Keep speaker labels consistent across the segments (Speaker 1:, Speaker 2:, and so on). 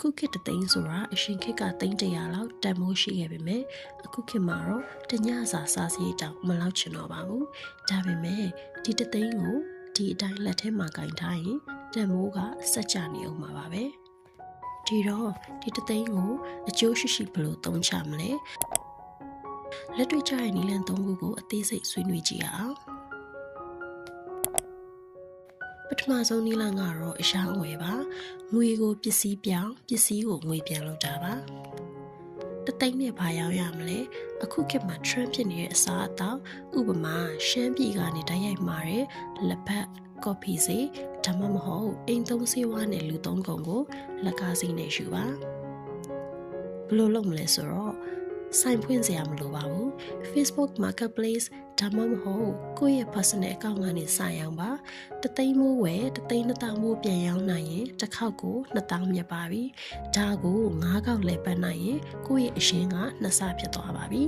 Speaker 1: အခုခေတ်သိန်းဆိုတာအရှင်ခေတ်ကသိန်း100လောက်တန်မိုးရှိခဲ့ပေမဲ့အခုခေတ်မှာတော့တညစာစားစရိတ်တောင်မလောက်ချင်တော့ပါဘူးဒါပေမဲ့ဒီသိန်းကိုဒီအတိုင်းလက်ထဲမှာကင်ထားရင်တန်မိုးကဆက်ကြနေအောင်ပါပဲဒီတော့ဒီသိန်းကိုအကျိုးရှိဘယ်လိုသုံးချမလဲလက်တွေ့ကျတဲ့နည်းလမ်း၃ခုကိုအသေးစိတ်ဆွေးနွေးကြည့်ရအောင်ပထမဆုံးနည်းလမ်းကတော့အရှာအဝယ်ပါငွေကိုပစ္စည်းပြောင်းပစ္စည်းကိုငွေပြန်လုပ်တာပါသိန်းနဲ့ဘာရောက်ရမလဲအခုခေတ်မှာ trend ဖြစ်နေတဲ့အစားအသောက်ဥပမာရှမ်းပြည်ကနေတိုက်ရိုက်မှာတဲ့လက်ဖက်ကော်ဖီစီဒါမှမဟုတ်အိမ်သုံးဆေးဝါးနဲ့လူသုံးကုန်ကိုလက်ကားစီနဲ့ယူပါဘယ်လိုလုပ်မလဲဆိုတော့ဆိုင်ဖွင့်စရာမလိုပါဘူး Facebook Marketplace ဒါမှမဟုတ်ကိုယ့်ရဲ့ personal account ကနေဆိုင်အောင်ပါသိန်းမိုးဝယ်သိန်း2000မိုးပြန်ရောင်းနိုင်ရင်တစ်ခေါက်ကို2000မြတ်ပါပြီဒါကို9ခေါက်လဲပတ်နိုင်ရင်ကိုယ့်ရဲ့အရှင်းက2ဆဖြစ်သွားပါပြီ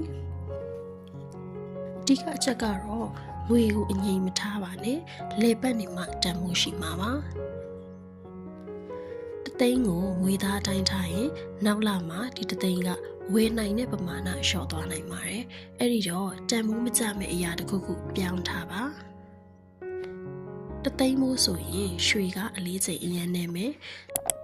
Speaker 1: ဒီကအချက်ကတော့ငွေကိုအငြိမ်မထားပါနဲ့လဲပတ်နေမှတန်မိုးရှိမှာပါသိန်းကိုငွေသားတိုင်းထားရင်နောက်လာမှဒီသိန်းကဝယ်နိုင်တဲ့ပမာဏလျှော့သွားနိုင်ပါတယ်။အဲ့ဒီတော့တန်မိုးမကျမဲ့အရာတစ်ခုခုပြောင်းထားပါ။သိန်းမိုးဆိုရင်ရွှေကအလေးချိန်အရင်နဲ့မယ်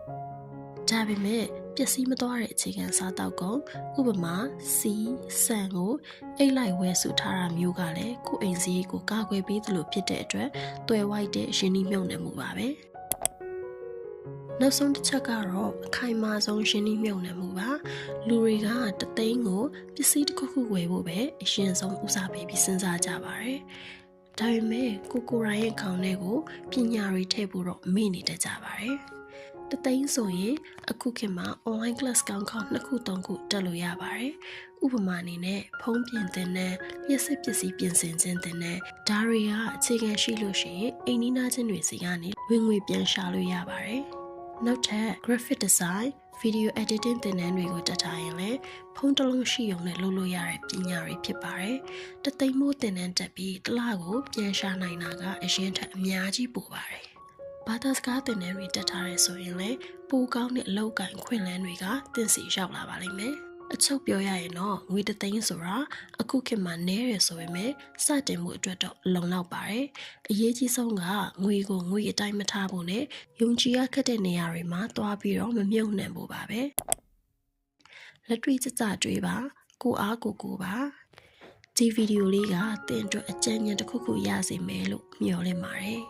Speaker 1: ။ဒါပေမဲ့ပျက်စီးမသွားတဲ့အခြေခံစားတောက်ကုန်ဥပမာစီဆန်ကိုအိတ်လိုက်ဝယ်စုထားတာမျိုးကလည်းကိုယ်အိမ်စည်းကိုကာကွယ်ပေးသလိုဖြစ်တဲ့အတွက်တွယ်ဝိုက်တဲ့ရင်းနှီးမြှုပ်နှံမှုပါပဲ။နောက်ဆုံးတစ်ချက်ကတော့အခိုင်အမာဆုံးရင်းနှီးမြှုပ်နှံမှုပါလူတွေကသိန်းကိုပစ္စည်းတစ်ခုခုဝယ်ဖို့ပဲအရင်ဆုံးဦးစားပေးပြီးစဉ်းစားကြပါတယ်ဒါပေမဲ့ကိုရိုင်းရဲ့ခေါင်းထဲကိုပညာတွေထည့်ဖို့တော့မေ့နေတတ်ကြပါတယ်သိန်းဆိုရင်အခုခေတ်မှာ online class ကောင်း2ခု3ခုတက်လို့ရပါတယ်ဥပမာအနေနဲ့ဖုန်းပြင်သင်တဲ့လျှက်စစ်ပစ္စည်းပြင်ဆင်ခြင်းတင်တဲ့ဒါတွေကအခြေခံရှိလို့ရှိရင်အိမ်နီးနားချင်းတွေစီကနေဝင်ငွေပြန်ရှာလို့ရပါတယ်နောက်ထပ် graphic design, video editing သင်တန်းတွေကိုတက်ထားရင်လည်းဖုန်းတစ်လုံးရှိုံနဲ့လုပ်လို့ရတဲ့ပညာတွေဖြစ်ပါတယ်။သိန်းမိုးသင်တန်းတက်ပြီးတစ်လကိုပြန်ရှာနိုင်တာကအရင်ထက်အများကြီးပိုပါတယ်။ဘာသာစကားသင်တန်းတွေတက်ထားရဲဆိုရင်လည်းပိုကောင်းတဲ့အလုပ်ကိုင်ခွင့်လန်းတွေကသင်စီရောက်လာပါလိမ့်မယ်။အချုပ်ပြောရရင်တော့ငွေသိန်းဆိုတာအခုခေတ်မှာနည်းရဆိုပေမဲ့စတင်မှုအတွက်တော့လုံလောက်ပါတယ်အရေးကြီးဆုံးကငွေကိုငွေအတိုင်းမထားဖို့နဲ့ယုံကြည်ရခက်တဲ့နေရာတွေမှာတွားပြီးတော့မမြုပ်နှံဖို့ပါပဲလက်တွေ့ကြတွေးပါကိုအားကိုပါဒီဗီဒီယိုလေးကသင်အတွက်အကြံဉာဏ်တစ်ခုခုရစေမယ်လို့မျှော်လင့်ပါတယ်